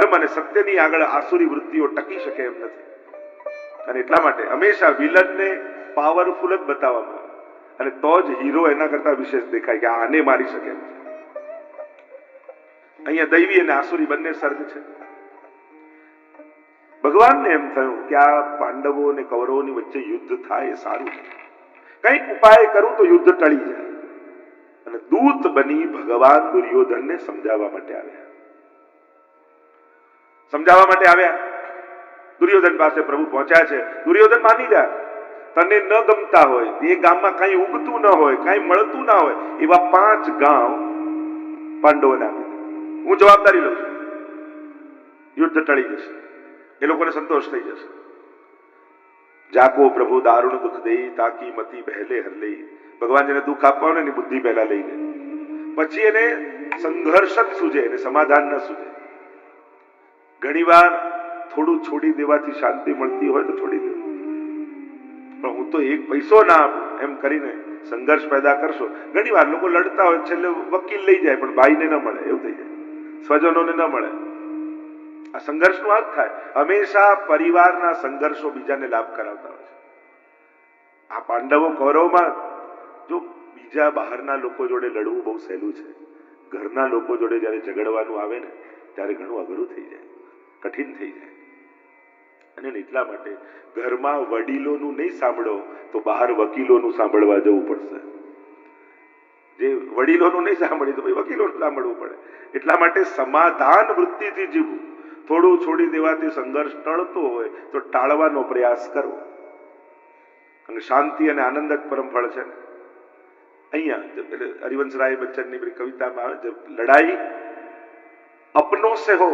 ધર્મ અને સત્યની આગળ આસુરી વૃત્તિઓ ટકી શકે એમ નથી. અને એટલા માટે હંમેશા વિલનને પાવરફુલ જ બતાવવામાં આવે અને તો જ હીરો એના કરતા વિશેષ દેખાય કે આને મારી શકે એમ છે. અહીંયા દૈવી અને આસુરી બંને સર્ગ છે. ભગવાનને એમ થયું કે આ પાંડવો અને કૌરવોની વચ્ચે યુદ્ધ થાય એ સારું છે, કંઈક ઉપાય કરું તો યુદ્ધ ટળી જાય. અને દૂત બની ભગવાન દુર્યોધનને સમજાવવા માટે આવ્યા. દુર્યોધન પાસે પ્રભુ પહોંચ્યા છે. દુર્યોધન માની જા, તને ન ગમતા હોય, એ ગામમાં કઈ ઉગતું ન હોય, કઈ મળતું ના હોય, એવા 5 ગામ પાંડવોને આપે, હું જવાબદારી લઉં છું, યુદ્ધ ટળી જશે, એ લોકોને સંતોષ થઈ જશે. જાકો પ્રભુ દારૂણ દુઃખ દઈ, તાકી મતી પહેલે હર લઈ. ભગવાન જેને દુઃખ આપવા હોય ને એની બુદ્ધિ પહેલા લઈ લે, પછી એને સંઘર્ષ જ સૂજે, એને સમાધાન ન સૂજે. ઘણીવાર થોડું છોડી દેવાથી શાંતિ મળતી હોય તો છોડી દે, પણ હું તો 1 પૈસો ના આપું એમ કરીને સંઘર્ષ પેદા કરશો. ઘણીવાર લોકો લડતા હોય, છેલ્લે વકીલ લઈ જાય પણ ભાઈને ન મળે, એવું થઈ જાય, સ્વજનોને ન મળે. આ સંઘર્ષનો અર્થ થાય. હંમેશા પરિવારના સંઘર્ષો બીજાને લાભ કરાવતા હોય છે. આ પાંડવો કૌરવમાં જો બીજા બહારના લોકો જોડે લડવું બહુ સહેલું છે, ઘરના લોકો જોડે જયારે ઝઘડવાનું આવે ને ત્યારે ઘણું અઘરું થઈ જાય, કઠિન થઈ જાય. અને એટલા માટે ઘરમાં વડીલોનું નહીં સાંભળો તો બહાર વકીલોનું સાંભળવા જવું પડશે. જે વડીલોનું નહીં સાંભળ્યું તો ભાઈ વકીલોનું સાંભળવું પડે. એટલા માટે સમાધાન વૃત્તિથી જીવવું. થોડું છોડી દેવાથી સંઘર્ષ ટળતો હોય તો ટાળવાનો પ્રયાસ કરવો. અને શાંતિ અને આનંદ જ પરમ ફળ છે ને. અહીંયા હરિવંશરાય બચ્ચનની કવિતામાં આવે છે, લડાઈ अपनों से हो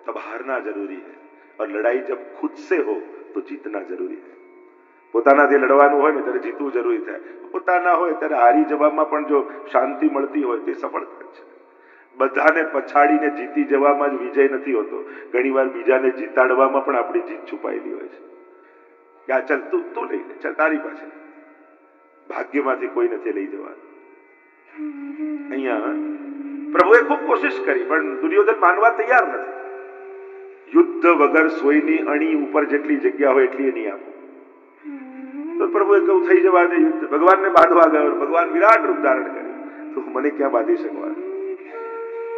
तब हारना जरूरी है और लड़ाई जब खुद से हो तो जीतना जरूरी है. પોતાનાથી લડવાનું હોય ને ત્યારે જીતવું જરૂરી થાય. પોતાના હોય ત્યારે હારી જવામાં પણ જો શાંતિ મળતી હોય તે સફળતા છે. બધાને પછાડીને જીતી જવામાં જ વિજય નથી હોતો. ઘણીવાર બીજાને જીતાડવામાં પણ આપણી જીત છુપાયેલી હોય છે. કે આ ચાલ તું લઈ લે, ચાલ તારી પાસે. ભાગ્યમાંથી કોઈ નથી લઈ જવાનું. અહીંયા પ્રભુએ ખૂબ કોશિશ કરી પણ દુર્યોધન માનવા તૈયાર નથી. યુદ્ધ વગર સોયની અણી ઉપર જેટલી જગ્યા હોય એટલી નહીં આપો. તો પ્રભુએ કહ્યું થઈ જવા દે યુદ્ધ. ભગવાનને બાંધવા ગયો, ભગવાન વિરાટ રૂપ ધારણ કર્યું, તો મને ક્યાં બાંધી શકવાનું.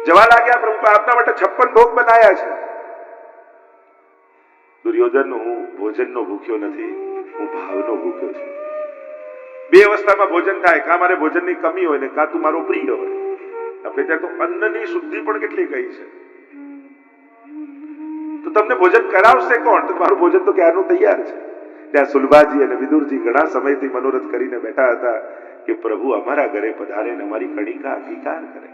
જવા લાગ્યા, પ્રભુ આપના માટે 56 ભોગ બનાયા છે. દુર્યોધન, હું ભોજનનો ભૂખ્યો નથી, હું ભાવનો ભૂખ્યો છું. 2 અવસ્થામાં ભોજન થાય, કાં મારે ભોજનની કમી હોય ને કાં તું મારો પ્રિય હોય. આપણે ત્યાં તો અન્નની શુદ્ધિ પણ કેટલી કહી છે. તો તમને ભોજન કરાવશે કોણ? તો મારું ભોજન તો ક્યારનું તૈયાર છે. ત્યાં સુલભાજી અને વિદુરજી ઘણા સમયથી મનોરથ કરીને બેઠા હતા કે પ્રભુ અમારા ઘરે પધારે ને અમારી કણિકા અંગીકાર કરે.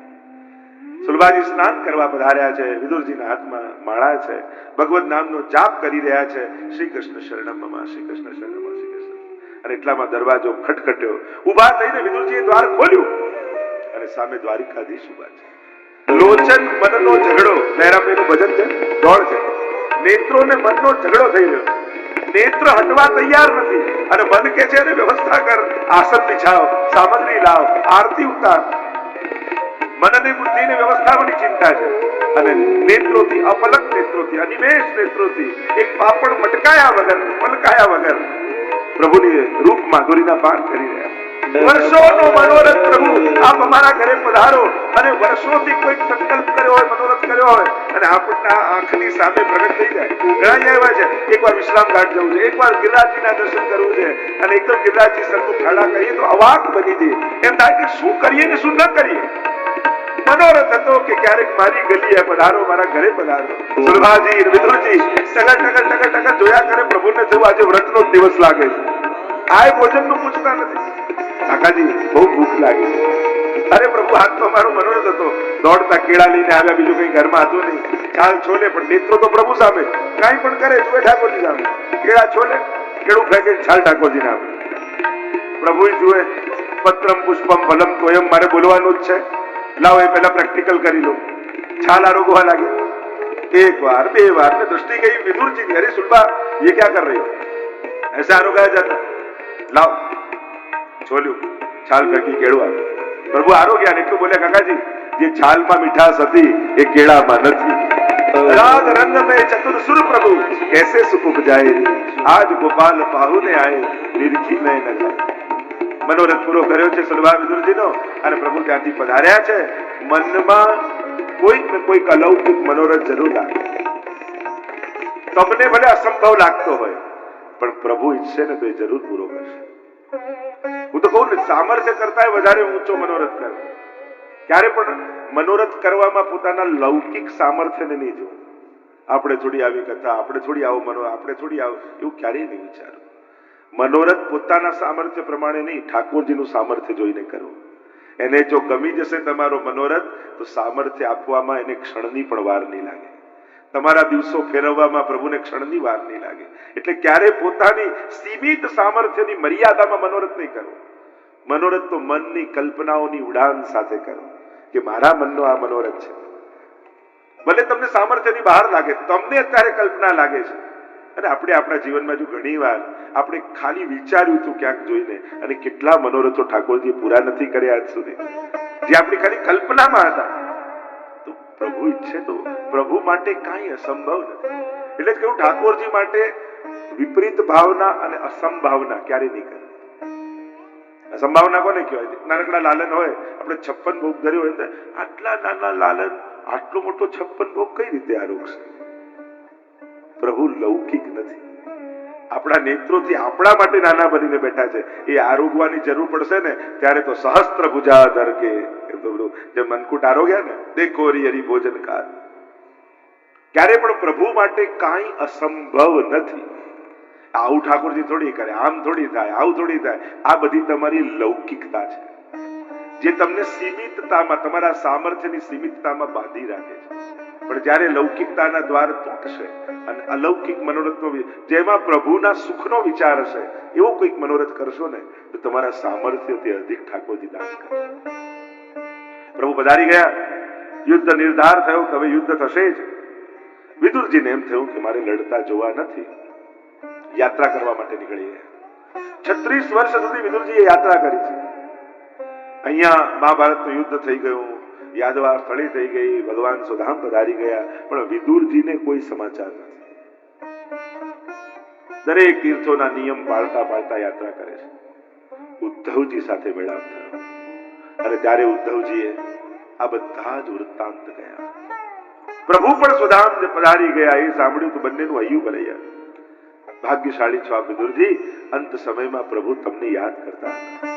સુલભાજી સ્નાન કરવા પધાર્યા છે, વિદુરજીના હાથમાં માળા છે, ભગવત નામનો જાપ કરી રહ્યા છે, શ્રી કૃષ્ણ શરણમ મમ, શ્રી કૃષ્ણ શરણમ મમ, શ્રી કૃષ્ણ. અને એટલામાં દરવાજો ખટખટ્યો. ઉભા થઈને વિદુરજીએ દ્વાર ખોલ્યું અને સામે દ્વારિકાધીશ ઉભા છે. લોચન મનનો ઝઘડો, લહેરાપીનું ભજન છે, દોડ છે. નેત્રો ને મનનો ઝઘડો થઈ રહ્યો. નેત્ર હટવા તૈયાર નથી અને મન કે છે વ્યવસ્થા કર, આસન બિછાવ, સામગ્રી લાવ, આરતી ઉતાર. મન અને બુદ્ધિની વ્યવસ્થાની ચિંતા છે અને નેત્રોથી, અપલક નેત્રોથી, અનિમેષ નેત્રોથી, એક પાપડ મટકાયા વગર, પલકાયા વગર પ્રભુની રૂપ માધુરીના પાન કરી રહ્યા. વર્ષોનો મનોરથ પ્રભુ આપ અમારા ઘરે પધારો અને વર્ષોથી કોઈ સંકલ્પ કર્યો હોય, મનોરથ કર્યો હોય અને આપણા આંખની સામે પ્રગટ થઈ જાય. ઘણા આવ્યા છે, એકવાર વિશ્રામ ઘાટ જવું છે, એકવાર ગિરિરાજજીના દર્શન કરવું છે અને એકદમ ગિરિરાજજી સરખું ખાડા કહીએ તો અવાક બની જાય. એમ થાય કે શું કરીએ ને શું ન કરીએ. મનોરથ હતો કે ક્યારેક મારી ગલીએ પધારો, મારા ઘરે પધારો. સુલભાજી, વિદુરજી ટગર જોયા કરે. પ્રભુને થયું આજે વ્રતનો દિવસ લાગે છે, આ ભોજનનું પૂછતા નથી. કાકાજી બહુ ભૂખ લાગી. અરે પ્રભુ, હાથ તો મારો મનોરથ હતો. દોડતા કેળા લઈને આવ્યા, બીજું કઈ ઘરમાં હતું નહીં. છાલ છોલે, પણ નેત્રો તો પ્રભુ સામે. કાંઈ પણ કરે જુએ ઠાકોરજી સામે. કેળા છોલે, કેળું ફેંકે, છાલ ઠાકોરજીને આપે. પ્રભુ જુએ, પત્રમ પુષ્પમ ફલમ તોયમ. મારે બોલવાનું જ છે, લાવો એ પહેલા પ્રેક્ટિકલ કરી લો. છાલ આરોગવા લાગે. 1 बार 2 बार में दृष्टि गई विदुरजी की, अरे सुलभा ये क्या कर रही हो, ऐसे आरोगाया जाता. लाओ છોલ્યું, છાલ ફેંકી, કેળું આવ્યું. પ્રભુ આરોગ્યા ને એટલું બોલ્યા, કાકાજી જે છાલમાં મીઠાશ હતી એ કેળામાં નથી. राग रंग में चतुर सुर प्रभु कैसे सुख उपजाए आज गोपाल पाहुने आए निरखी में न जाए। મનોરથ પૂરો કર્યો છે સુલભા વિદુરજીનો અને પ્રભુ ત્યાંથી પધાર્યા છે. મનમાં કોઈક ને કોઈક અલૌકિક મનોરથ જરૂર લાગે. તમને ભલે અસંભવ લાગતો હોય પણ પ્રભુ ઈચ્છે ને તો એ જરૂર પૂરો કરશે. હું તો કહું ને, સામર્થ્ય કરતા વધારે ઊંચો મનોરથ કરો. ક્યારે પણ મનોરથ કરવામાં પોતાના લૌકિક સામર્થ્યને નહીં જોવું. આપણે થોડી આવી કથા, આપણે થોડી આવો મનો, આપણે થોડી આવો, એવું ક્યારેય નહીં વિચારો. મનોરથ પોતાના સામર્થ્ય પ્રમાણે નહીં, ઠાકોરજીનું સામર્થ્ય જોઈને કરવું. એને જો ગમી જશે તમારો મનોરથ તો સામર્થ્ય આપવામાં એને ક્ષણની પણ વાર નહીં લાગે. તમારા દિવસો ફેરવવામાં પ્રભુને ક્ષણની વાર નહીં લાગે. એટલે ક્યારે પોતાની સીમિત સામર્થ્યની મર્યાદામાં મનોરથ નહીં કરવો. મનોરથ તો મનની કલ્પનાઓની ઉડાન સાથે કરો કે મારા મનનો આ મનોરથ છે. ભલે તમને સામર્થ્યની બહાર લાગે, તમને અત્યારે કલ્પના લાગે છે. અને આપણે આપણા જીવનમાં જો ઘણી વાર આપણે ખાલી વિચાર્યું હતું ક્યાંક જોઈને, અને કેટલા મનોરથો ઠાકોરજીએ પૂરા નથી કર્યા આજ સુધી, જે આપણી ખાલી કલ્પનામાં હતા. તો પ્રભુ ઈચ્છે તો પ્રભુ માટે કાંઈ અસંભવ નથી. એટલે જ કહ્યું, ઠાકોરજી માટે વિપરીત ભાવના અને અસંભાવના ક્યારે નહીં કરે. અસંભાવના કોને કહેવાય? નાનકડા લાલન હોય, આપણે 56 ભોગ ધર્યો હોય, આટલા નાના લાલન આટલો મોટો 56 ભોગ કઈ રીતે આરોગશે? પ્રભુ લૌકિક નથી. આપણા નેત્રોથી આપણા માટે નાના બનીને બેઠા છે. એ આરોગવાની જરૂર પડશે ને ત્યારે તો સહસ્ત્ર ભુજાધર કે જે મનકુટ આરોગ્યા ને, દેખો હરિ ભોજન કાળ. ક્યારે પણ પ્રભુ માટે કાંઈ અસંભવ નથી. આવું ઠાકોરજી થોડી કરે, આમ થોડી થાય, આવું થોડી થાય. આ બધી તમારી લૌકિકતા છે, જે તમને સીમિતતામાં, તમારા સામર્થ્યની સીમિતતામાં બાંધી રાખે છે. પણ જ્યારે લૌકિકતાના દ્વાર તૂટશે અને અલૌકિક મનોરથનો, જેમાં પ્રભુના સુખનો વિચાર હશે, એવો કોઈક મનોરથ કરશો ને તો તમારા સામર્થ્યથી અધિક ઠાકોરજી દાન કરશે. પ્રભુ પધારી ગયા, યુદ્ધ નિર્ધાર થયો કે હવે યુદ્ધ થશે જ. વિદુરજીને એમ થયું કે મારે લડતા જોવા નથી, યાત્રા કરવા માટે નીકળી ગયા. 36 વર્ષ સુધી વિદુરજીએ યાત્રા કરી છે. અહીંયા મહાભારતનું યુદ્ધ થઈ ગયું, યાદવા સ્થળી થઈ ગઈ, ભગવાન સુધામ પધારી ગયા, પણ વિદુરજીને કોઈ સમાચાર નથી. દરેક તીર્થોના નિયમ પાળતા પાળતા યાત્રા કરે છે. ઉદ્ધવજી સાથે મેળાપ થયો અને ત્યારે ઉદ્ધવજીએ આ બધા જ વૃત્તાંત ગયા. પ્રભુ પણ સુધામ પધારી ગયા, એ સાંભળ્યું તો બંનેનું હૈયું ભરાયા. ભાગ્યશાળી છો આ વિદુરજી, અંત સમયમાં પ્રભુ તમને યાદ કરતા હતા.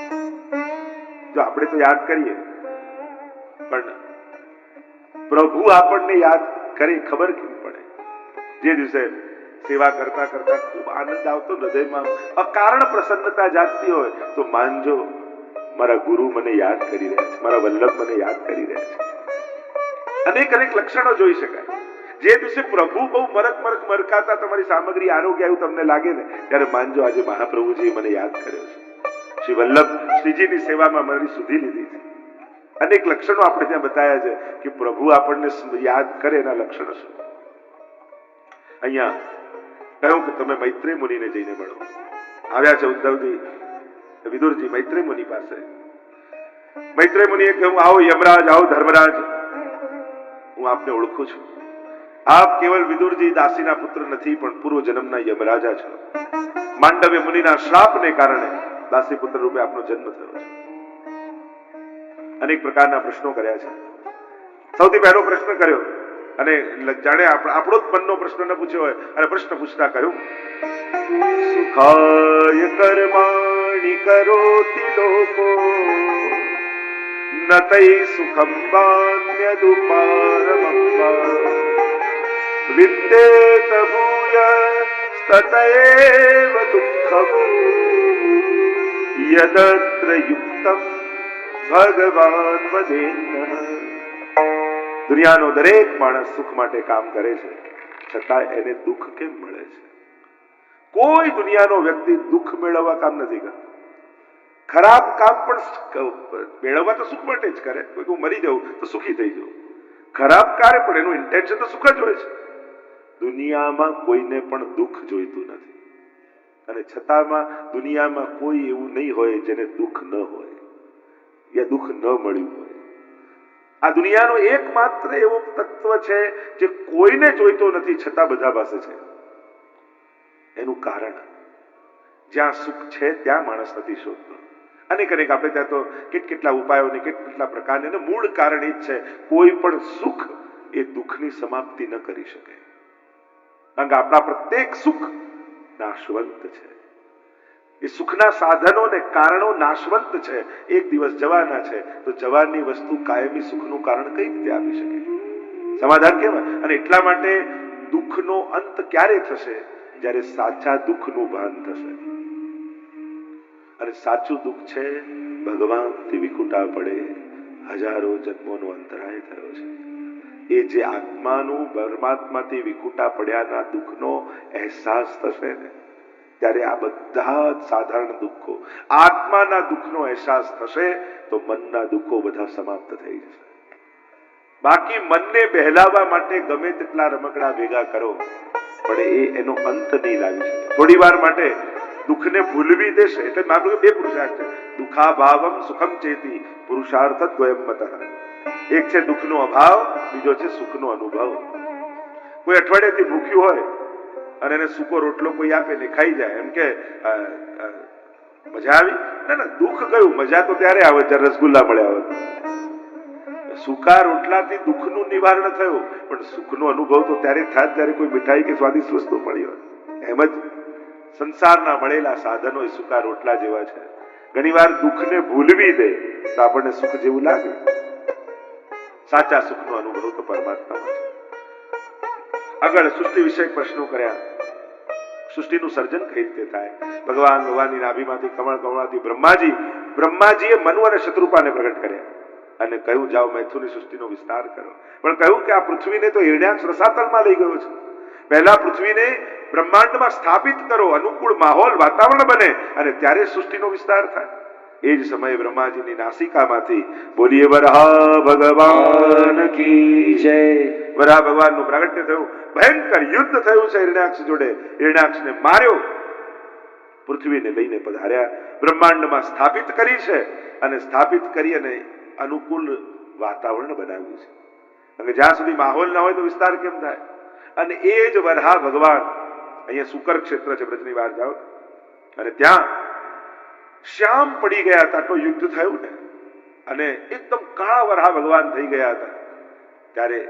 જો આપણે તો યાદ કરીએ, પણ પ્રભુ આપણને યાદ કરે ખબર કેમ પડે? જે દિવસે સેવા કરતા કરતા ખૂબ આનંદ આવતો, હૃદયમાં અકારણ પ્રસન્નતા જાગતી હોય, તો માનજો મારા ગુરુ મને યાદ કરી રહ્યા છે, મારા વલ્લભ મને યાદ કરી રહ્યા છે. અનેક અનેક લક્ષણો જોઈ શકાય. જે દિવસે પ્રભુ બહુ મરકાતા તમારી સામગ્રી આરોગ્ય એવું તમને લાગે ને, ત્યારે માનજો આજે મહાપ્રભુજી મને યાદ કર્યો છે. શ્રી વલ્લભ શ્રીજીની સેવામાં મારી સુધી લીધી છે. અનેક લક્ષણો આપણે ત્યાં બતાવ્યા છે કે પ્રભુ આપણને યાદ કરે એના લક્ષણો શું. અહીંયા કહ્યું કે તમે મૈત્રેય મુનિને જઈને મળો. આવ્યા છે ઉદ્ધવજી, વિદુરજી મૈત્રેય મુનિ પાસે. મૈત્રેય મુનિએ કહ્યું, આવો યમરાજ, આવો ધર્મરાજ, હું આપને ઓળખું છું. આપ કેવલ વિદુરજી દાસીના પુત્ર નથી, પણ પૂર્વ જન્મના યમરાજા છો. માંડવ્ય મુનિના શ્રાપને કારણે દાસી પુત્ર રૂપે આપનો જન્મ થયો છે. અનેક પ્રકારના પ્રશ્નો કર્યા છે. સૌથી પહેલો પ્રશ્ન કર્યો, અને જાણે આપણો જ મનનો પ્રશ્ન ન પૂછ્યો હોય, અને પ્રશ્ન પૂછતા કહ્યું, સુખાય કર્માણિ કરોતિ લોકો નતૈ સુખમ વાન્યદુપારમં વિદ્યેત ભૂય તતૈવ દુઃખમ યદત્ર યુક્તમ ભગવાન વદેન્ન. દુનિયાનો દરેક માણસ સુખ માટે કામ કરે છે, છતાં એને દુઃખ કેમ મળે છે? કોઈ દુનિયાનો વ્યક્તિ દુઃખ મેળવવા કામ નથી કરતો. ખરાબ કામ પણ મેળવવા તો સુખ માટે જ કરે. કોઈ હું મરી જાઉં તો સુખી થઈ જાઉં, ખરાબ કાર્ય પણ એનું ઇન્ટેન્શન તો સુખ જ હોય છે. દુનિયામાં કોઈને પણ દુઃખ જોઈતું નથી, અને છતાંમાં દુનિયામાં કોઈ એવું નહીં હોય જેને દુઃખ ન હોય યા દુઃખ ન મળ્યું હોય. આ દુનિયાનો એકમાત્ર એવો તત્વ છે જે કોઈને જોઈતો નથી છતાં બધા પાસે છે. એનું કારણ, જ્યાં સુખ છે ત્યાં માણસ નથી શોધતો. અનેક આપણે ત્યાં તો કેટલા ઉપાયોને કેટલા પ્રકારને, મૂળ કારણ એ જ છે, કોઈ પણ સુખ એ દુઃખની સમાપ્તિ ન કરી શકે. કારણ કે આપણા પ્રત્યેક સુખ નાશવંત છે. એ સુખના સાધનો ને કારણો નાશવંત છે, એક દિવસ જવાના છે. તો જવાનની વસ્તુ કાયમી સુખનું કારણ કઈ રીતે આપી શકે? સમાધાન કેવાય. અને એટલા માટે દુઃખનો અંત ક્યારે થશે? જ્યારે સાચા દુઃખનું ભાન થશે. અને સાચું દુઃખ છે ભગવાનથી વિખૂટા પડે હજારો જન્મોનો અંતરાય થયો છે. એ જે આત્માનું પરમાત્માથી વિખૂટા પડ્યાના દુઃખનો અહેસાસ થશે ને, ત્યારે આ બધા જ સાધારણ દુઃખો, આત્માના દુઃખનો અહેસાસ થશે તો મનના દુઃખો બધા સમાપ્ત થઈ જશે. બાકી મનને બહેલાવા માટે ગમે તેટલા રમકડા ભેગા કરો, પણ એનો અંત નહીં લાવી શકે. થોડી વાર માટે દુઃખને ભૂલવી દેશે. એટલે મારું બે પુરુષાર્થ છે, દુઃખા ભાવમ સુખમ ચેતી પુરુષાર્થ દ્વયમ મતઃ. એક છે દુઃખનો અભાવ, બીજો છે સુખનો અનુભવ. કોઈ અઠવાડિયાથી ભૂખ્યું હોય અને એને સૂકો રોટલો કોઈ આપે ને ખાઈ જાય, એમ કે મજા આવી? ના, દુઃખ ગયું. મજા તો ત્યારે આવે જ્યારે રસગુલ્લા મળ્યા હોય. સૂકા રોટલાથી દુઃખનું નિવારણ થયું, પણ સુખનો અનુભવ તો ત્યારે થાય જ્યારે કોઈ મીઠાઈ કે સ્વાદિષ્ટ વસ્તુ મળી હોય. એમ જ સંસારના મળેલા સાધનો એ સૂકા રોટલા જેવા છે. ઘણી વાર દુઃખને ભૂલવી દે તો આપણને સુખ જેવું લાગે. સાચા સુખનો અનુભવ તો પરમાત્મામાં છે. આગળ સૃષ્ટિ વિષયક પ્રશ્નો કર્યા. સૃષ્ટિનું સર્જન કઈ રીતે થાય? ભગવાનની નાભીમાંથી કમળથી બ્રહ્માજીએ મનુ અને શત્રુપાને પ્રગટ કર્યા અને કહ્યું, જાઓ મૈથુનની સૃષ્ટિનો વિસ્તાર કરો. પણ કહ્યું કે આ પૃથ્વીને તો હિરણ્યાક્ષ રસાતળમાં લઈ ગયો છે. પહેલા પૃથ્વીને બ્રહ્માંડમાં સ્થાપિત કરો, અનુકૂળ માહોલ વાતાવરણ બને, અને ત્યારે સૃષ્ટિનો વિસ્તાર થાય. એ જ સમયે બ્રહ્માજીની નાસિકામાંથી બોલીએ વરાહ ભગવાન કી જય. વરાહ ભગવાનનું પ્રાગટ્ય થયું. ભયંકર યુદ્ધ થયું છે હિરણ્યાક્ષ જોડે. હિરણ્યાક્ષને માર્યો, પૃથ્વીને લઈને પધાર્યા, બ્રહ્માંડમાં સ્થાપિત કરી છે અને સ્થાપિત કરી અને અનુકૂળ વાતાવરણ બનાવ્યું છે. અને જ્યાં સુધી માહોલ ના હોય તો વિસ્તાર કેમ થાય? અને એ જ વરાહ ભગવાન અહીંયા સુકર ક્ષેત્ર છે, બ્રજની બહાર જાઓ અને ત્યાં શ્યામ પડી ગયા હતા. તો યુદ્ધ થયું ને, અને એકદમ કાળા વરાહ ભગવાન થઈ ગયા હતા. ત્યારે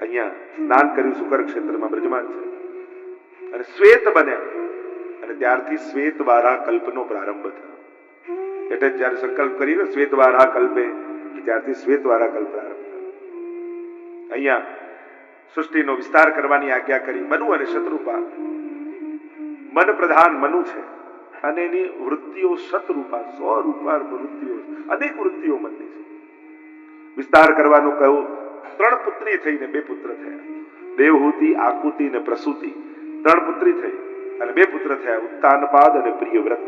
અહીંયા સ્નાન કર્યું સુકર ક્ષેત્રમાં, બ્રજમાન છે, અને શ્વેત બન્યા. અને ત્યારથી શ્વેત વારાહ કલ્પનો પ્રારંભ થયો. એટલે જયારે સંકલ્પ કરીને શ્વેત વારાહ કલ્પે, ત્યારથી શ્વેત વારાહ કલ્પ પ્રારંભ થયો. અહીંયા સૃષ્ટિનો વિસ્તાર કરવાની આજ્ઞા કરી. મનુ અને શત્રુપા. મન પ્રધાન મનુ છે અને એની વૃત્તિઓ શતરૂપા, 100 રૂપા વૃત્તિઓ, અનેક વૃત્તિઓ મનની છે. વિસ્તાર કરવાનું કહ્યું. 3 પુત્રી થઈને 2 પુત્ર થયા. દેવહૂતિ, આકુતિ અને પ્રસૂતિ. 3 પુત્રી થઈ અને 2 પુત્ર થયા, ઉત્તાનપાદ અને પ્રિયવ્રત.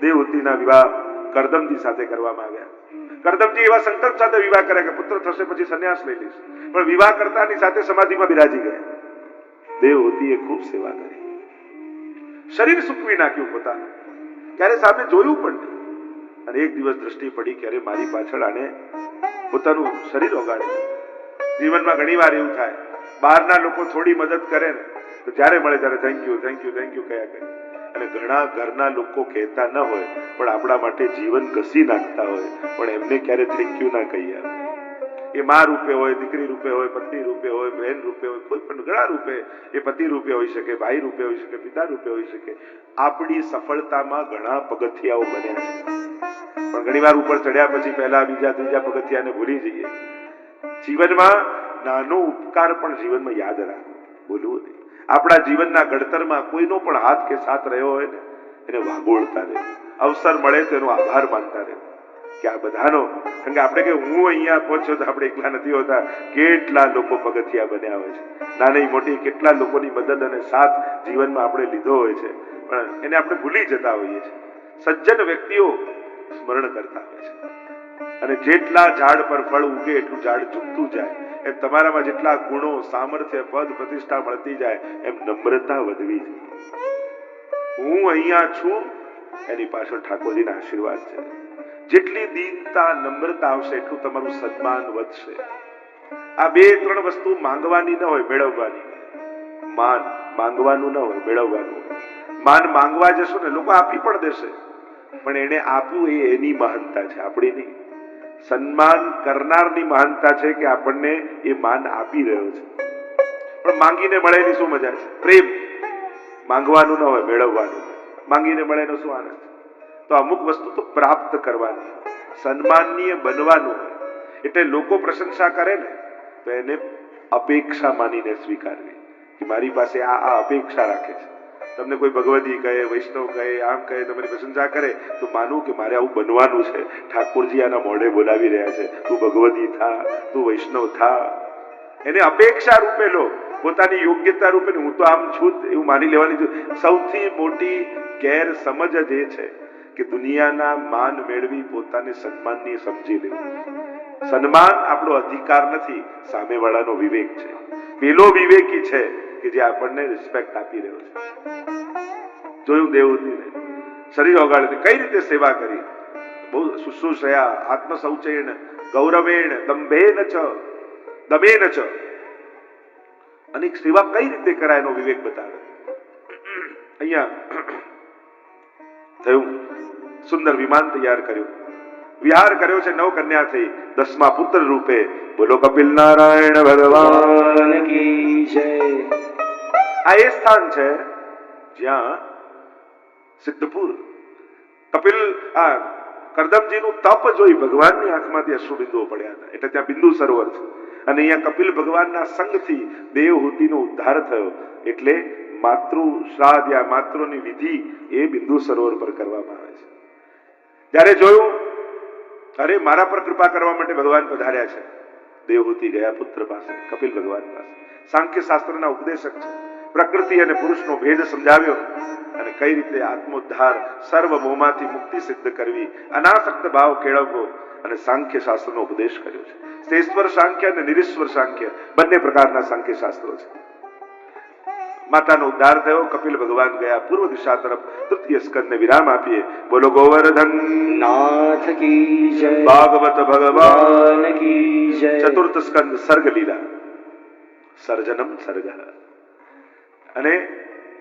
દેવહૂતિના વિવાહ કરદમજી સાથે કરવામાં આવ્યા. કરદમજી એવા સંકલ્પ સાથે વિવાહ કર્યા કે પુત્ર થશે પછી સંન્યાસ લઈ લઈશ, પણ વિવાહ કરતાની સાથે સમાધિમાં બિરાજી ગયા. દેવહૂતિએ ખૂબ સેવા કરી, શરીર સૂકવી નાખ્યું પોતાનું, ક્યારે સામે જોયું પણ નહીં. અને એક દિવસ દ્રષ્ટિ પડી કે અરે મારી પાછળ આને પોતાનું શરીર ઓગાડે. જીવનમાં ઘણી વાર એવું થાય, બહારના લોકો થોડી મદદ કરે ને તો જ્યારે મળે ત્યારે થેન્ક યુ કયા કરે. અને ઘણા ઘરના લોકો કહેતા ન હોય પણ આપણા માટે જીવન ઘસી નાખતા હોય, પણ એમને ક્યારે થેન્ક યુ ના કહીએ. એ મા રૂપે હોય, દીકરી રૂપે હોય, પત્ની રૂપે હોય, બહેન રૂપે હોય, કોઈ પણ ઘણા રૂપે, એ પતિ રૂપે હોઈ શકે, ભાઈ રૂપે હોઈ શકે, પિતા રૂપે હોઈ શકે. આપણી સફળતામાં ઘણા પગથિયાઓ બન્યા છે, પણ ઘણી વાર ઉપર ચડ્યા પછી પહેલા બીજા ત્રીજા પગથિયાને ભૂલી જઈએ. જીવનમાં નાનો ઉપકાર પણ જીવનમાં યાદ રાખો, બોલવું નહીં. આપણા જીવનના ઘડતરમાં કોઈનો પણ હાથ કે સાથ રહ્યો હોય ને, એને વાગોળતા રહે, અવસર મળે તો એનો આભાર માનતા રહે કે આ બધાનો. કારણ કે આપણે કે હું અહીંયા પહોંચ્યો તો આપણે એકલા નથી હોતા, કેટલા લોકો પગથિયા બન્યા હોય છે, નાની મોટી કેટલા લોકોની મદદ અને સાથ જીવનમાં આપણે લીધો હોય છે, પણ એને આપણે ભૂલી જતા હોઈએ છીએ. સજ્જન વ્યક્તિઓ સ્મરણ કરતા હોય છે. અને જેટલા ઝાડ પર ફળ ઉગે એટલું ઝાડ ઝૂકતું જાય, એમ તમારામાં જેટલા ગુણો, સામર્થ્ય, પદ, પ્રતિષ્ઠા મળતી જાય, એમ નમ્રતા વધવી જોઈએ. હું અહીંયા છું એની પાછળ ઠાકોરજીના આશીર્વાદ છે. જેટલી દીનતા નમ્રતા આવશે એટલું તમારું સન્માન વધશે. આ બે ત્રણ વસ્તુ માંગવાની ન હોય, મેળવવાની. માન માંગવાનું ન હોય, મેળવવાનું હોય. માન માંગવા જશો ને લોકો આપી પણ દેશે, પણ એને આપ્યું એ એની મહાનતા છે, આપણી નહીં. સન્માન કરનારની મહાનતા છે કે આપણને એ માન આપી રહ્યો છે. પણ માંગીને મળે એની શું મજા છે? પ્રેમ માંગવાનું ન હોય, મેળવવાનું. માંગીને મળે એનો શું આનંદ? તો અમુક વસ્તુ તો પ્રાપ્ત કરવાની, સન્માનનીય બનવાનું હોય. એટલે લોકો પ્રશંસા કરે ને તો એને અપેક્ષા માનીને સ્વીકારવી કે મારી પાસે આ અપેક્ષા રાખે છે. તમને કોઈ ભગવતી કહે, વૈષ્ણવ કહે, આમ કહે, તમારી પ્રશંસા કરે તો માનવું કે મારે આવું બનવાનું છે. ઠાકોરજી આના મોઢે બોલાવી રહ્યા છે, તું ભગવતી થા, તું વૈષ્ણવ થા. એને અપેક્ષા રૂપે લો, પોતાની યોગ્યતા રૂપે. હું તો આમ છું એવું માની લેવાની. સૌથી મોટી ગેરસમજ જ એ છે કે દુનિયાના માન મેળવી પોતાને સન્માનની સમજી લેવું. સન્માન આપણો અધિકાર નથી, સામેવાળાનો વિવેક છે. પેલો વિવેકી છે કે જે આપણને રિસ્પેક્ટ આપી રહ્યો છે. જોયું દેવહૂતિને શરીર ઓગાળીને કઈ રીતે સેવા કરી. બહુ શુશ્રૂષયા આત્મસૌચેણ ગૌરવેણ દંભેન ચ દમેન ચ. અનેક સેવા કઈ રીતે કરાય એનો વિવેક બતાવે. અહીંયા થયું સુંદર વિમાન તૈયાર કર્યું, વિહાર કર્યો છે, 9 કન્યા થઈ, 10મા પુત્ર રૂપે. બોલો કપિલ નારાયણ ભગવાન કી જય. આ એ સ્થાન છે જ્યાં સિદ્ધપુર કપિલ કરદમજીનું તપ જોઈ ભગવાનની આંખમાંથી અશ્રુબિંદુઓ પડ્યા હતા. એટલે ત્યાં બિંદુ સરોવર છે. અને અહીંયા કપિલ ભગવાનના સંગથી દેવહૂતિનો ઉદ્ધાર થયો. એટલે માતૃ શ્રાદ્ધ યા માતૃની વિધિ એ બિંદુ સરોવર પર કરવામાં આવે છે. ત્યારે જોયું, અરે મારા પર કૃપા કરવા માટે ભગવાન પધાર્યા છે. દેવહૂતિ ગયા પુત્ર પાસે, કપિલ ભગવાન પાસે. સાંખ્ય શાસ્ત્રના ઉપદેશક છે. પ્રકૃતિ અને પુરુષનો ભેદ સમજાવ્યો અને કઈ રીતે આત્મોદ્ધાર, સર્વ મોહમાંથી મુક્તિ સિદ્ધ કરવી, અનાસક્ત ભાવ કેળવવો અને સાંખ્ય શાસ્ત્રનો ઉપદેશ કર્યો છે. શેશ્વર સાંખ્ય અને નિરીશ્વર સાંખ્ય બંને પ્રકારના સાંખ્ય શાસ્ત્રો છે. માતાનો ઉદ્ધાર થયો. કપિલ ભગવાન ગયા પૂર્વ દિશા તરફ. તૃતીય સ્કંદને વિરામ આપીએ. બોલો ગોવર્ધન નાથ કી જય, ભાગવત ભગવાન કી જય. ચતુર્થ સ્કંદ સર્ગ લીલા, સર્જનમ સર્ગ. અને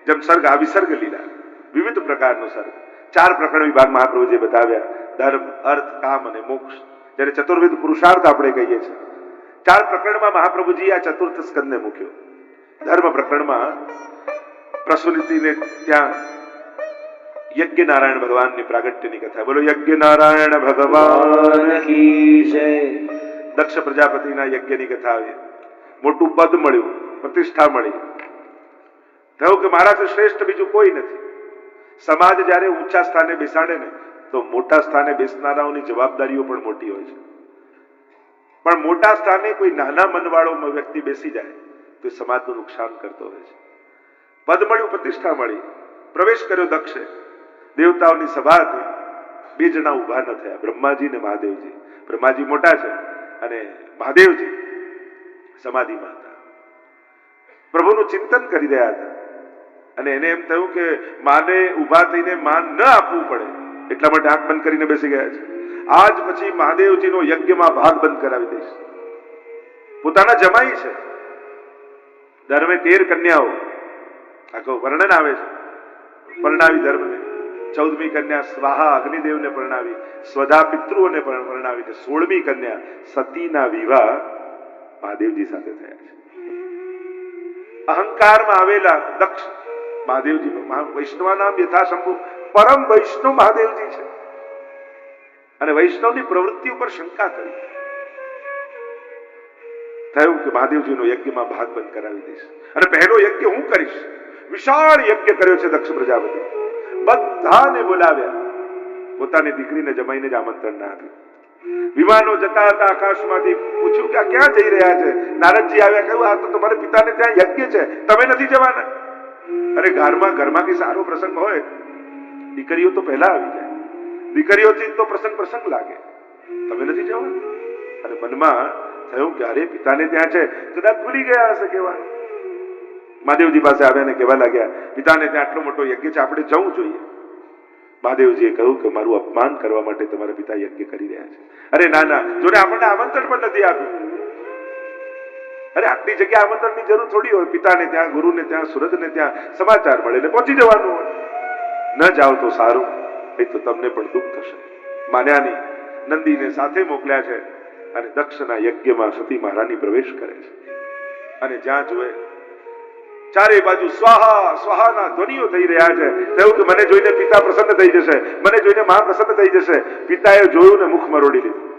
જેમ સર્ગ આ વિસર્ગ લીલા, વિવિધ પ્રકારનો સર્ગ. 4 પ્રકરણ વિભાગ મહાપ્રભુજીએ બતાવ્યા: ધર્મ, અર્થ, કામ અને મોક્ષ. જ્યારે ચતુર્વિધ પુરુષાર્થ આપણે કહીએ છીએ. 4 પ્રકરણમાં મહાપ્રભુજી આ ચતુર્થ સ્કંદને મૂક્યો. ધર્મ પ્રકરણમાં પ્રસૂતિને ત્યાં યજ્ઞ નારાયણ ભગવાનની પ્રાગટ્યની કથા. બોલો યજ્ઞ નારાયણ ભગવાન કી જય. દક્ષ પ્રજાપતિના યજ્ઞની કથા આવી. મોટું પદ મળ્યું, પ્રતિષ્ઠા મળી. થયું કે મારાથી શ્રેષ્ઠ બીજું કોઈ નથી. સમાજ જ્યારે ઊંચા સ્થાને બેસાડે ને તો મોટા સ્થાને બેસનારાઓની જવાબદારીઓ પણ મોટી હોય છે. પણ મોટા સ્થાને કોઈ નાના મનવાળો વ્યક્તિ બેસી જાય તો સમાજનું નુકસાન કરતો હોય છે. પદ મળ્યું, પ્રતિષ્ઠા મળી, પ્રવેશ કર્યો દક્ષે. દેવતાઓની સભા હતી. 2 જણા ઉભા ન થયા, બ્રહ્માજી ને મહાદેવજી. બ્રહ્માજી મોટા છે અને મહાદેવજી સમાધિમાં હતા. પ્રભુનું ચિંતન કરી રહ્યા હતા અને એને એમ થયું કે માને ઉભા થઈને માન ન આપવું પડે એટલા માટે આંખ બંધ કરીને બેસી ગયા છે. આજ પછી મહાદેવજીનો યજ્ઞમાં ભાગ બંધ કરાવી દઈશ. પોતાના જમાઈ છે, ધર્મે 13 કન્યાઓ, આખો વર્ણન આવે છે. પરણાવી ધર્મને. 14મી કન્યા સ્વાહા અગ્નિદેવને પરણાવી, સ્વધા પિતૃઓને પરણાવી. 16મી કન્યા સતીના વિવાહ મહાદેવજી સાથે થયા છે. અહંકારમાં આવેલા દક્ષ મહાદેવજી, વૈષ્ણવ નામ યથાશંભુ, પરમ વૈષ્ણવ મહાદેવજી છે. અને વૈષ્ણવની પ્રવૃત્તિ ઉપર શંકા કરી. થયું કે મહાદેવજીનો યજ્ઞમાં ભાગ બંધ કરાવી દઈશ અને પહેલો યજ્ઞ હું કરીશ. વિશાળ યજ્ઞ કર્યો છે દક્ષ પ્રજાપતિ. બધાને બોલાવ્યા. પોતાની દીકરીને જમાઈને જ આમંત્રણ ના આપ્યું. વિમાનો જતા હતા, આકાશમાંથી પૂછ્યું કે આ ક્યાં જઈ રહ્યા છે. નારદજી આવ્યા, કહ્યું આ તો તમારા પિતાને ત્યાં યજ્ઞ છે, તમે નથી જવાના. અરે ઘરમાં કઈ સારો પ્રસંગ હોય, દીકરીઓ તો પહેલા આવી જાય. દીકરીઓથી તો પ્રસંગ લાગે, તમે નથી જવાના. અને મનમાં થયું કે અરે પિતાને ત્યાં છે, કદાચ ભૂલી ગયા હશે કેવા. મહાદેવજી પાસે આવ્યા ને કહેવા લાગ્યા, પિતાને ત્યાં આટલો મોટો યજ્ઞ છે, આપણે જવું જોઈએ. મહાદેવજીએ કહ્યું કે મારું અપમાન કરવા માટે તમારા પિતા યજ્ઞ કરી રહ્યા છે. અરે ના ના, જોને આપણને આમંત્રણ પણ નથી આપ્યું. અરે આટલી જગ્યા આમંત્રણની જરૂર થોડી હોય. પિતાને ત્યાં, ગુરુને ત્યાં, સુરતને ત્યાં સમાચાર મળે ને પહોંચી જવાનું હોય. ન જાઓ તો સારું, એ તો તમને પણ દુઃખ થશે. માન્યા નહીં. નંદીને સાથે મોકલ્યા છે અને દક્ષના યજ્ઞમાં સતી મહારાણી પ્રવેશ કરે છે. અને જ્યાં જુએ ચારે બાજુ સ્વાહા સ્વાહાના ધ્વનિઓ થઈ રહ્યા છે. થયું કે મને જોઈને પિતા પ્રસન્ન થઈ જશે, મને જોઈને મા પ્રસન્ન થઈ જશે. પિતાએ જોયું ને મુખ મરોડી લીધું.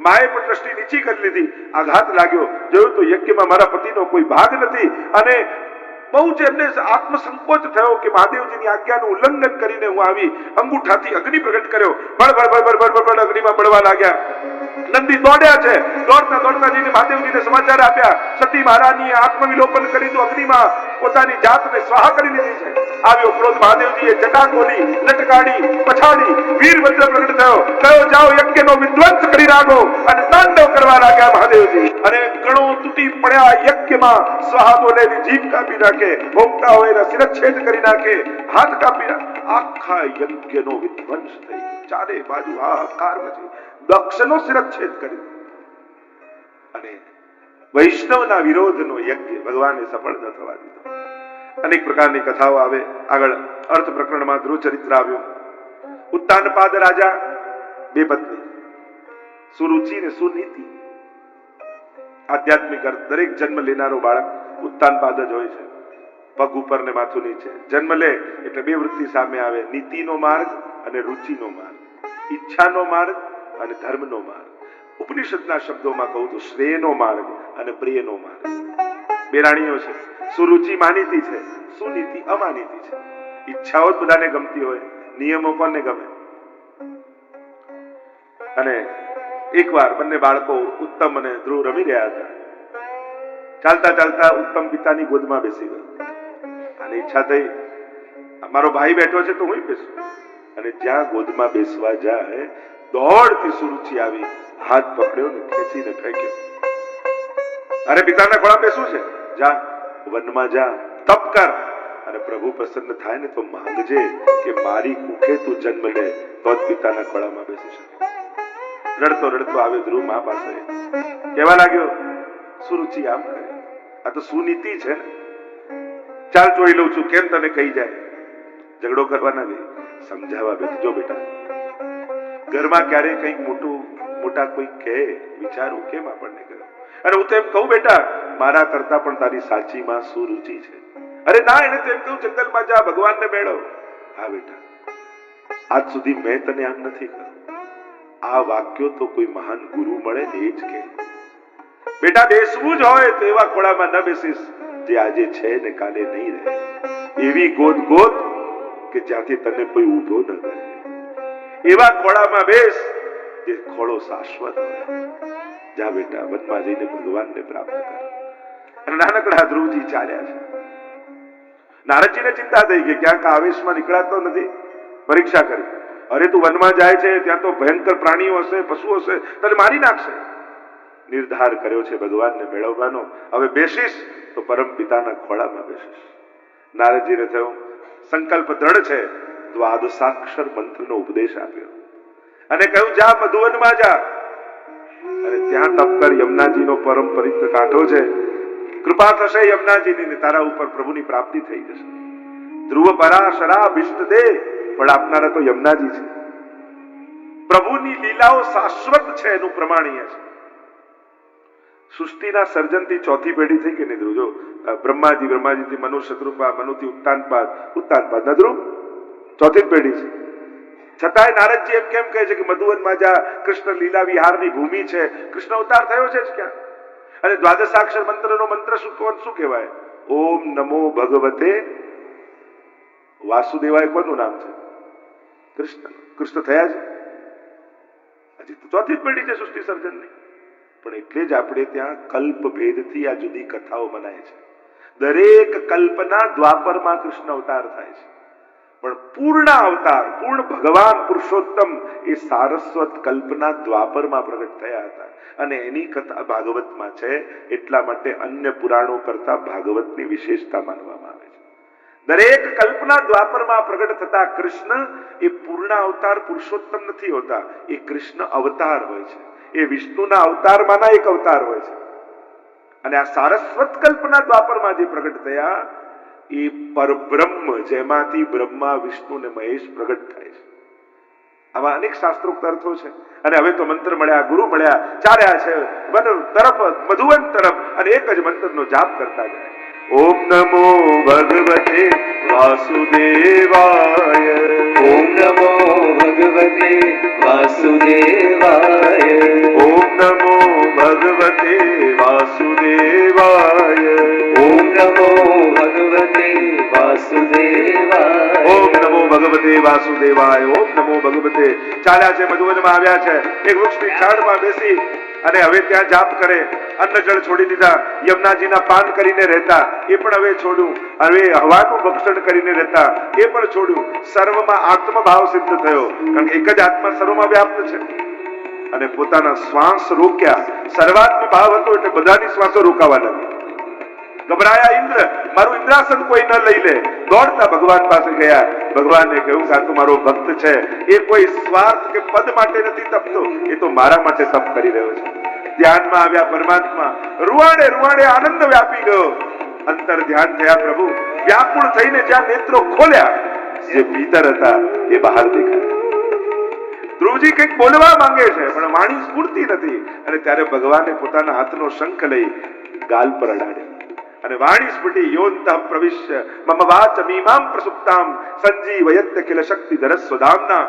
માએ પણ દ્રષ્ટિ નીચી કરી લીધી. આઘાત લાગ્યો. જોયું તો યજ્ઞમાં મારા પતિનો કોઈ ભાગ નથી. અને બહુ જ એમને આત્મસંકોચ થયો કે મહાદેવજીની આજ્ઞાનું ઉલ્લંઘન કરીને હું આવી અંગૂઠાથી અગ્નિ પ્રગટ કર્યો. બળ અગ્નિમાં બળવા લાગ્યા. નંદી દોડ્યા છે. દોડતા દોડતા જઈને મહાદેવજીને સમાચાર આપ્યા. સતી મહારાણીએ આત્મવિલોપન કરી તો અગ્નિમાં પોતાની જાતને સ્વાહા કરી લીધી છે. આવ્યો ક્રોધ. મહાદેવજીએ જટા ખોલી, લટકાડી, પછાડી, વીરભદ્ર પ્રગટ થયો. કયો જાઓ યજ્ઞનો વિધ્વંસ કરી નાખો. અને તાંડવ કરવા લાગ્યા મહાદેવજી. અને ગણો તૂટી પડ્યા. યજ્ઞમાં સ્વાહા બોલેલી જીભ કાપી નાખે, ભોગતા હોય એના શિરચ્છેદ કરી નાખે, હાથ કાપી નાખે. આખા યજ્ઞનો વિધ્વંસ થઈ. ચારે બાજુ હાહાકાર મચી. દક્ષનો શિરચ્છેદ કરી. અને વૈષ્ણવના વિરોધનો યજ્ઞ ભગવાને સફળ ન થવા દીધો. અનેક પ્રકારની કથાઓ આવે. આગળ અર્થ પ્રકરણમાં ધ્રુવ ચરિત્ર આવ્યું. ઉત્તાનપાદ રાજા, બે પત્ની, સુરુચિ ને સુનીતિ. આધ્યાત્મિક અર્થ. દરેક જન્મ લેનારો બાળક ઉત્તાનપાદ જ હોય છે. પગ ઉપર ને માથું નીચે. જન્મ લે એટલે બે વૃત્તિ સામે આવે. નીતિનો માર્ગ અને રુચિનો માર્ગ. ઈચ્છાનો માર્ગ અને ધર્મનો માર્ગ. ઉપનિષદના શબ્દોમાં કહું તો શ્રેયનો માર્ગ અને પ્રિયનો માર્ગ. બે રાણીઓ છે. સુરુચિ માનીતી છે, સુનીતિ અમાનીતી છે. ઈચ્છાઓ જ બધાને ગમતી હોય, નિયમો કોને ગમે? અને એકવાર બંને બાળકો ઉત્તમ અને ધ્રુવ રમી રહ્યા હતા. ચાલતા ચાલતા ઉત્તમ પિતાની ગોદમાં બેસી ગયો. અને ઈચ્છા થઈ મારો ભાઈ બેઠો છે તો હું બેસું. અને જ્યાં ગોદમાં બેસવા જાય દોડતી સુરુચિ આવી, હાથ પકડ્યો ને ખેંચીને ફેંક્યો. અરે પિતાના ખોળા બેસવું છે, જા વનમાં જા, તપ કર, અને પ્રભુ પ્રસન્ન થાય ને તો માંગજે કે મારી કુખે તું જન્મ લે તો જ પિતાના ખોળામાં બેસી શકે. રડતો રડતો આવ્યો ધ્રુવ મા પાસે. કહેવા લાગ્યો, સુરુચિ આમ કરે, આ તો સુનીતિ છે ને. ચાલ જોઈ લઉં છું કેમ તને કહી જાય. ઝઘડો કરવાના બે, સમજાવવા બેસજો બેટા. ઘરમાં ક્યારે કંઈક મોટા કોઈ કહે વિચારવું કેમ આપણને કહ્યું. અને હું તો એમ કહું બેટા, મારા કરતા પણ તારી સાચી માં સુરુચિ છે. અરે ના, એને તો એમ કહ્યું જંગલમાં જા, ભગવાનને મેળવ. હા બેટા, આજ સુધી મેં તને આમ નથી કહ્યું. આ વાક્યો તો કોઈ મહાન ગુરુ મળે ને એ જ કહે. બેટા બેસવું જ હોય તો એવા ખોળામાં ન બેસીશ જે આજે છે ને કાલે નહીં રહે. એવી ગોદ ગોદ કે જ્યાંથી તને કોઈ ઊભો ન કરે. એવા ખોળામાં બેસ જે ખોળો શાશ્વત હોય. જા બેટા, વનમાં જઈને ભગવાનને પ્રાપ્ત કર. અને નાનકડા ધ્રુવજી ચાલ્યા છે. નારદજીને ચિંતા થઈ ગઈ, ક્યાંક આવેશમાં નીકળાતો નથી. પરીક્ષા કરી, અરે તું વનમાં જાય છે ત્યાં તો ભયંકર પ્રાણીઓ હશે, પશુઓ હશે, તને મારી નાખશે. નિર્ધાર કર્યો છે ભગવાનને મેળવવાનો. હવે બેસીશ તો પરમ પિતાના ખોળામાં બેસીશ. નારદજીને થયું સંકલ્પ દ્રઢ છે. દ્વાદશાક્ષર મંત્રનો ઉપદેશ આપ્યો અને કહ્યું જા મધુવનમાં જા અને ત્યાં તપ કર. યમુનાજીનો પરમ પવિત્ર કાંઠો છે. કૃપા થશે યમુનાજીની, તારા ઉપર પ્રભુની પ્રાપ્તિ થઈ જશે. ધ્રુવ પરાશરા ભિષ્ટ દે, પણ આપનારા તો યમુનાજી છે. પ્રભુની લીલાઓ શાશ્વત છે એનું પ્રમાણ છે. સૃષ્ટિના સર્જનથી ચોથી પેઢી થઈ ગઈ ને ધ્રુવ. જો બ્રહ્માજીથી મનુ શત્રુપા, મનુથી ઉત્તાનપાદ ના ધ્રુવ ચોથી પેઢી છે. છતાંય નારદજી એમ કેમ કહે છે કે મધુવનમાં જા, કૃષ્ણ લીલા વિહારની ભૂમિ છે. કૃષ્ણ અવતાર થયો છે ક્યાં? અને દ્વાદશાક્ષર મંત્રનો મંત્ર શું કહેવાય? ઓમ નમો ભગવતે વાસુદેવાય. કોનું નામ છે? કૃષ્ણ. કૃષ્ણ થયા છે. હજી તો ચોથી પેઢી છે સૃષ્ટિ સર્જનની. પણ એટલે જ આપણે ત્યાં કલ્પ ભેદથી આ જુદી કથાઓ મનાય છે. દરેક કલ્પના દ્વાપરમાં કૃષ્ણ અવતાર થાય છે. પણ પૂર્ણ અવતાર, પૂર્ણ ભગવાન પુરુષોત્તમ એ સારસ્વત કલ્પના દ્વાપરમાં પ્રગટ થયા હતા અને એની કથા ભાગવતમાં છે. એટલા માટે અન્ય પુરાણો કરતા ભાગવતની વિશેષતા માનવામાં આવે છે. દરેક કલ્પના દ્વાપરમાં પ્રગટ થતા કૃષ્ણ એ પૂર્ણ અવતાર પુરુષોત્તમ નથી હોતા, એ કૃષ્ણ અવતાર હોય છે, એ વિષ્ણુના અવતારમાંના એક અવતાર હોય છે. અને આ સારસ્વત કલ્પના દ્વાપરમાં જે પ્રગટ થયા એ પરબ્રહ્મ, જેમાંથી બ્રહ્મા વિષ્ણુ ને મહેશ પ્રગટ થાય છે. આવા અનેક શાસ્ત્રોક્ત અર્થો છે. અને હવે તો મંત્ર મળ્યા, ગુરુ મળ્યા, ચાર્યા છે વન તરફ મધુવન તરફ, અને એક જ મંત્રનો જાપ કરતા જાય. ઓમ નમો ભગવતે વાસુદેવાય. ઓમ નમો ભગવતે વાસુદેવાય. ઓમ નમો ભગવતે વાસુદેવાય. ઓમ નમો ભગવતે વાસુદેવાય. ઓમ નમો ભગવતે વાસુદેવાય. ઓમ નમો ભગવતે. ચાલ્યા છે, મધુવનમાં આવ્યા છે, એક વૃક્ષની છાંડમાં બેસી અને હવે ત્યાં જાપ કરે. અન્ન જળ છોડી દીધા, યમુનાજીના પાન કરીને રહેતા એ પણ હવે છોડ્યું, હવે હવાનું ભક્ષણ કરીને રહેતા એ પણ છોડ્યું. સર્વમાં આત્મભાવ સિદ્ધ થયો, કારણ કે એક જ આત્મા સર્વમાં વ્યાપ્ત છે. અને પોતાના શ્વાસ રોક્યા. સર્વાત્મ ભાવ હતો એટલે બધાની શ્વાસો રોકાવા લાગી. ગભરાયા ઇન્દ્ર, મારું ઇન્દ્રાસન કોઈ ન લઈ લે. દોડતા ભગવાન પાસે ગયા. ભગવાનને કહ્યું કે આ તો મારો ભક્ત છે, એ કોઈ સ્વાર્થ કે પદ માટે નથી તપતો, એ તો મારા માટે તપ કરી રહ્યો છે. ધ્યાનમાં આવ્યા પરમાત્મા, રૂવાડે રૂવાડે આનંદ વ્યાપી ગયો. અંતર ધ્યાન થયા પ્રભુ. વ્યાકુળ થઈને જ્યાં નેત્રો ખોલ્યા, જે ભીતર હતા એ બહાર દેખાયા. ધ્રુવજી કંઈક બોલવા માંગે છે પણ વાણી સ્ફૂર્તિ નથી. અને ત્યારે ભગવાને પોતાના હાથનો શંખ લઈ ગાલ પર અડાડ્યો અને વાણી સ્ફુટી. યોંતઃ પ્રવિશ્ય મમ વાચમીમાં પ્રસુપ્તામ સંજીવયત્ય કિલ શક્તિધર સ્વધામના.